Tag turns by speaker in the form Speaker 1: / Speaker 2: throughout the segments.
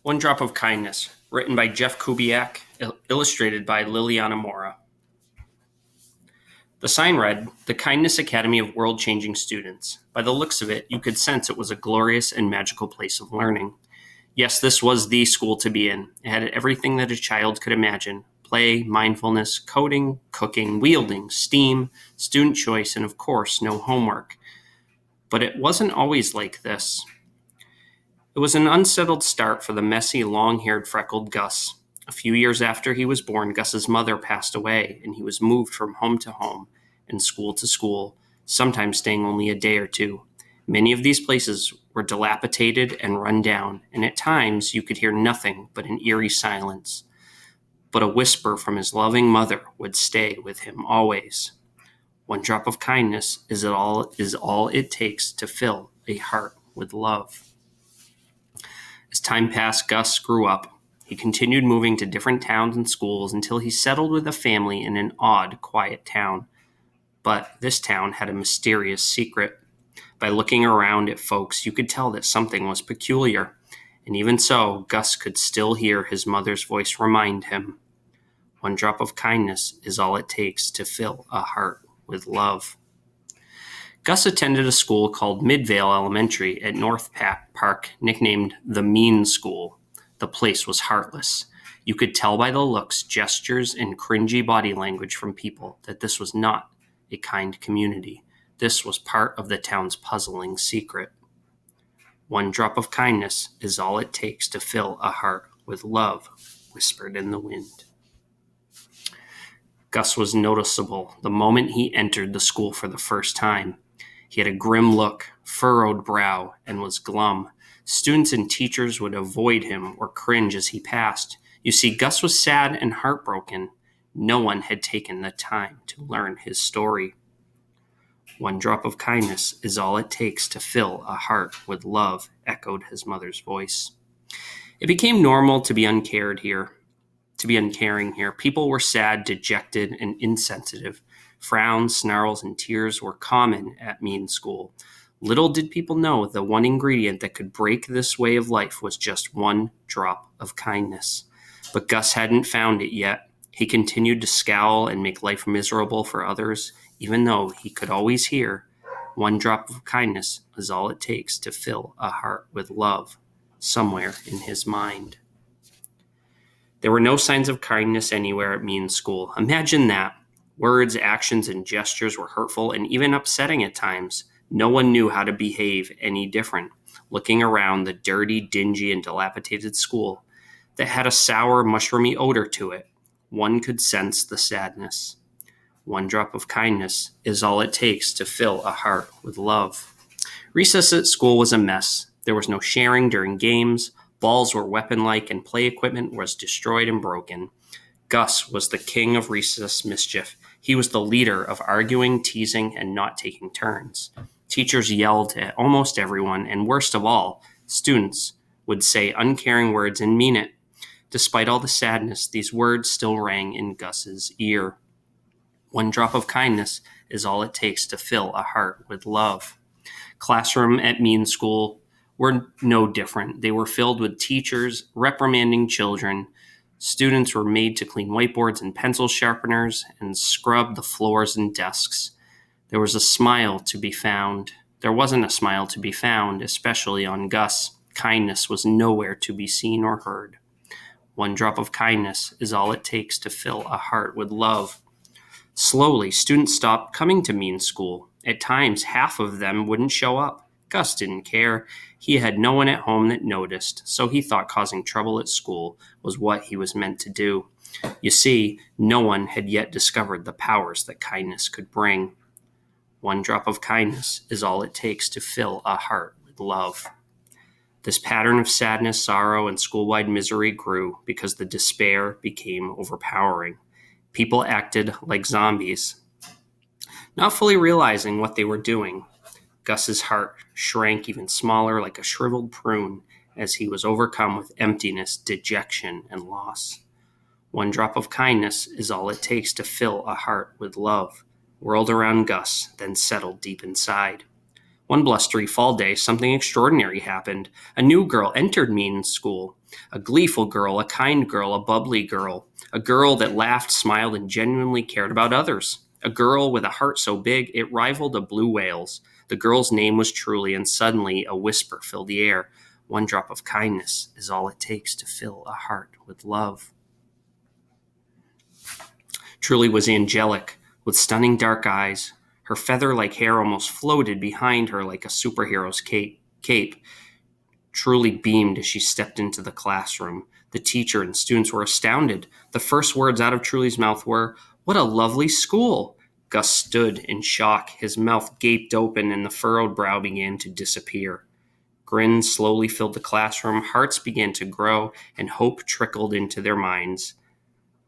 Speaker 1: One Drop of Kindness, written by Jeff Kubiak, illustrated by Liliana Mora. The sign read, "The Kindness Academy of World-Changing Students." By the looks of it, you could sense it was a glorious and magical place of learning. Yes, this was the school to be in. It had everything that a child could imagine: play, mindfulness, coding, cooking, wielding, STEAM, student choice, and of course, no homework. But it wasn't always like this. It was an unsettled start for the messy, long-haired, freckled Gus. A few years after he was born, Gus's mother passed away, and he was moved from home to home and school to school, sometimes staying only a day or two. Many of these places were dilapidated and run down, and at times you could hear nothing but an eerie silence. But a whisper from his loving mother would stay with him always. One drop of kindness is all it takes to fill a heart with love. As time passed, Gus grew up. He continued moving to different towns and schools until he settled with a family in an odd, quiet town. But this town had a mysterious secret. By looking around at folks, you could tell that something was peculiar. And even so, Gus could still hear his mother's voice remind him, one drop of kindness is all it takes to fill a heart with love. Gus attended a school called Midvale Elementary at North Park, nicknamed the Mean School. The place was heartless. You could tell by the looks, gestures, and cringy body language from people that this was not a kind community. This was part of the town's puzzling secret. One drop of kindness is all it takes to fill a heart with love, whispered in the wind. Gus was noticeable the moment he entered the school for the first time. He had a grim look, furrowed brow, and was glum. Students and teachers would avoid him or cringe as he passed. You see, Gus was sad and heartbroken. No one had taken the time to learn his story. One drop of kindness is all it takes to fill a heart with love, echoed his mother's voice. It became normal to be uncaring here. People were sad, dejected, and insensitive. Frowns, snarls, and tears were common at Mean School. Little did people know the one ingredient that could break this way of life was just one drop of kindness. But Gus hadn't found it yet. He continued to scowl and make life miserable for others, even though he could always hear, one drop of kindness is all it takes to fill a heart with love, somewhere in his mind. There were no signs of kindness anywhere at Mean School. Imagine that. Words, actions, and gestures were hurtful and even upsetting at times. No one knew how to behave any different. Looking around the dirty, dingy, and dilapidated school that had a sour, mushroomy odor to it, one could sense the sadness. One drop of kindness is all it takes to fill a heart with love. Recess at school was a mess. There was no sharing during games. Balls were weapon-like, and play equipment was destroyed and broken. Gus was the king of recess mischief. He was the leader of arguing, teasing, and not taking turns. Teachers yelled at almost everyone, and worst of all, students would say uncaring words and mean it. Despite all the sadness, these words still rang in Gus's ear. One drop of kindness is all it takes to fill a heart with love. Classroom at Mean School were no different. They were filled with teachers reprimanding children. Students were made to clean whiteboards and pencil sharpeners and scrub the floors and desks. There wasn't a smile to be found, especially on Gus. Kindness was nowhere to be seen or heard. One drop of kindness is all it takes to fill a heart with love. Slowly, students stopped coming to Mean School. At times, half of them wouldn't show up. Gus didn't care. He had no one at home that noticed, so he thought causing trouble at school was what he was meant to do. You see, no one had yet discovered the powers that kindness could bring. One drop of kindness is all it takes to fill a heart with love. This pattern of sadness, sorrow, and school-wide misery grew because the despair became overpowering. People acted like zombies, not fully realizing what they were doing. Gus's heart shrank even smaller, like a shriveled prune, as he was overcome with emptiness, dejection, and loss. One drop of kindness is all it takes to fill a heart with love, whirled around Gus, then settled deep inside. One blustery fall day, something extraordinary happened. A new girl entered Mean's school. A gleeful girl, a kind girl, a bubbly girl. A girl that laughed, smiled, and genuinely cared about others. A girl with a heart so big it rivaled a blue whale's. The girl's name was Truly, and suddenly a whisper filled the air. One drop of kindness is all it takes to fill a heart with love. Truly was angelic, with stunning dark eyes. Her feather-like hair almost floated behind her like a superhero's cape. Truly beamed as she stepped into the classroom. The teacher and students were astounded. The first words out of Truly's mouth were, "What a lovely school!" Gus stood in shock. His mouth gaped open and the furrowed brow began to disappear. Grins slowly filled the classroom, hearts began to grow, and hope trickled into their minds.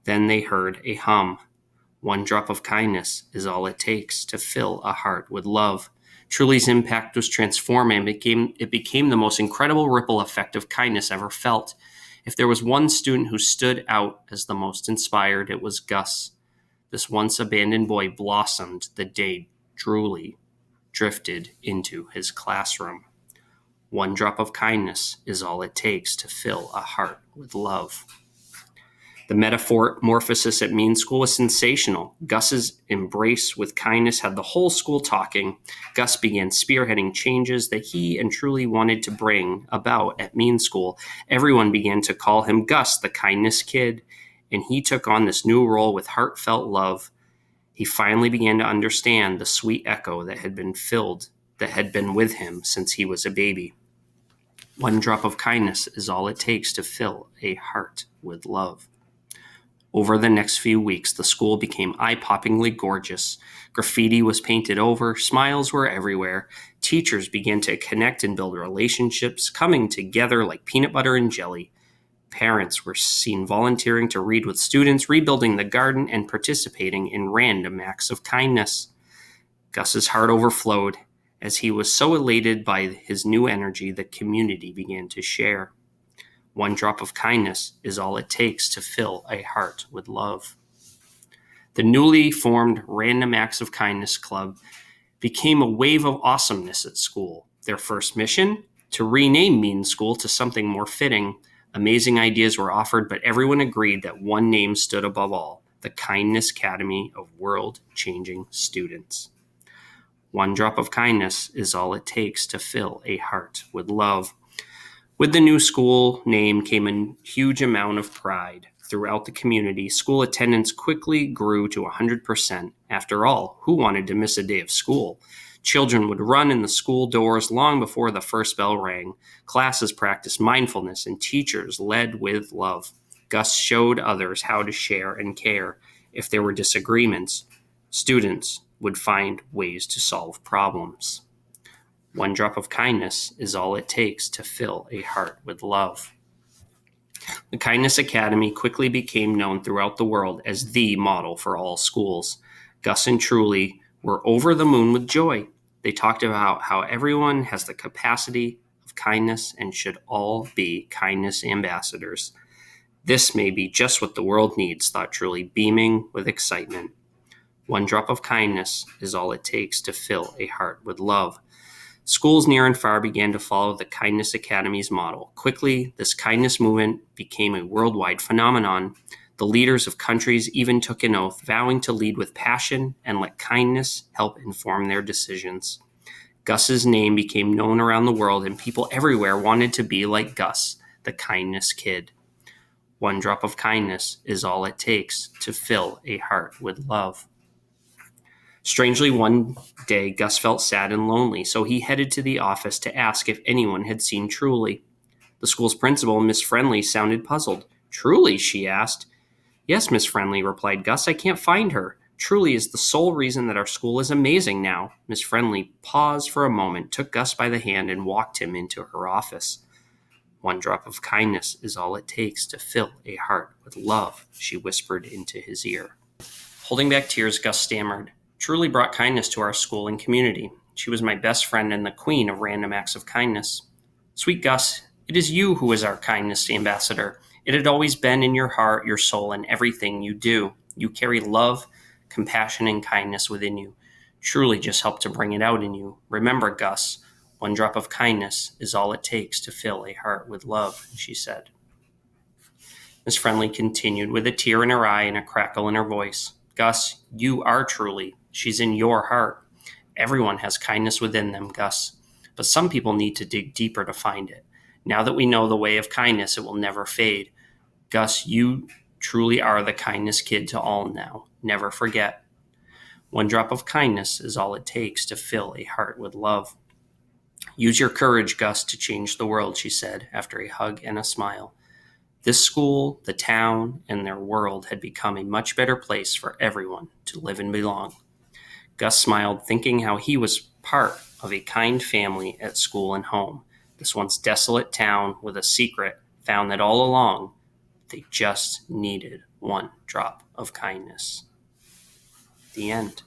Speaker 1: Then they heard a hum. One drop of kindness is all it takes to fill a heart with love. Truly's impact was transforming. It became the most incredible ripple effect of kindness ever felt. If there was one student who stood out as the most inspired, it was Gus. This once abandoned boy blossomed the day Truly drifted into his classroom. One drop of kindness is all it takes to fill a heart with love. The metamorphosis at Mean School was sensational. Gus's embrace with kindness had the whole school talking. Gus began spearheading changes that he and Truly wanted to bring about at Mean School. Everyone began to call him Gus, the kindness kid, and he took on this new role with heartfelt love. He finally began to understand the sweet echo that had been with him since he was a baby. One drop of kindness is all it takes to fill a heart with love. Over the next few weeks, the school became eye-poppingly gorgeous. Graffiti was painted over, smiles were everywhere. Teachers began to connect and build relationships, coming together like peanut butter and jelly. Parents were seen volunteering to read with students, rebuilding the garden, and participating in random acts of kindness. Gus's heart overflowed. As he was so elated by his new energy, the community began to share. One drop of kindness is all it takes to fill a heart with love. The newly formed Random Acts of Kindness Club became a wave of awesomeness at school. Their first mission? To rename Mean School to something more fitting. Amazing ideas were offered, but everyone agreed that one name stood above all: the Kindness Academy of World-Changing Students. One drop of kindness is all it takes to fill a heart with love. With the new school name came a huge amount of pride. Throughout the community, school attendance quickly grew to 100%. After all, who wanted to miss a day of school? Children would run in the school doors long before the first bell rang. Classes practiced mindfulness, and teachers led with love. Gus showed others how to share and care. If there were disagreements, students would find ways to solve problems. One drop of kindness is all it takes to fill a heart with love. The Kindness Academy quickly became known throughout the world as the model for all schools. Gus and Truly were over the moon with joy. They talked about how everyone has the capacity of kindness and should all be kindness ambassadors. This may be just what the world needs, thought Truly, beaming with excitement. One drop of kindness is all it takes to fill a heart with love. Schools near and far began to follow the Kindness Academy's model. Quickly, this kindness movement became a worldwide phenomenon. The leaders of countries even took an oath, vowing to lead with passion and let kindness help inform their decisions. Gus's name became known around the world, and people everywhere wanted to be like Gus, the kindness kid. One drop of kindness is all it takes to fill a heart with love. Strangely, one day, Gus felt sad and lonely, so he headed to the office to ask if anyone had seen Truly. The school's principal, Miss Friendly, sounded puzzled. "Truly?" she asked. "Yes, Miss Friendly," replied Gus. "I can't find her. Truly is the sole reason that our school is amazing now." Miss Friendly paused for a moment, took Gus by the hand, and walked him into her office. One drop of kindness is all it takes to fill a heart with love, she whispered into his ear. Holding back tears, Gus stammered, "Truly brought kindness to our school and community. She was my best friend and the queen of random acts of kindness." "Sweet Gus, it is you who is our kindness ambassador. It had always been in your heart, your soul, and everything you do. You carry love, compassion, and kindness within you. truly just helped to bring it out in you. Remember, Gus, one drop of kindness is all it takes to fill a heart with love, she said. Miss Friendly continued with a tear in her eye and a crackle in her voice. Gus, you are truly. She's in your heart. Everyone has kindness within them, Gus. But some people need to dig deeper to find it. Now that we know the way of kindness, it will never fade. Gus, you truly are the kindness kid to all now. Never forget. One drop of kindness is all it takes to fill a heart with love. Use your courage, Gus, to change the world, she said, after a hug and a smile. This school, the town, and their world had become a much better place for everyone to live and belong. Gus smiled, thinking how he was part of a kind family at school and home. This once desolate town with a secret found that all along they just needed one drop of kindness. The end.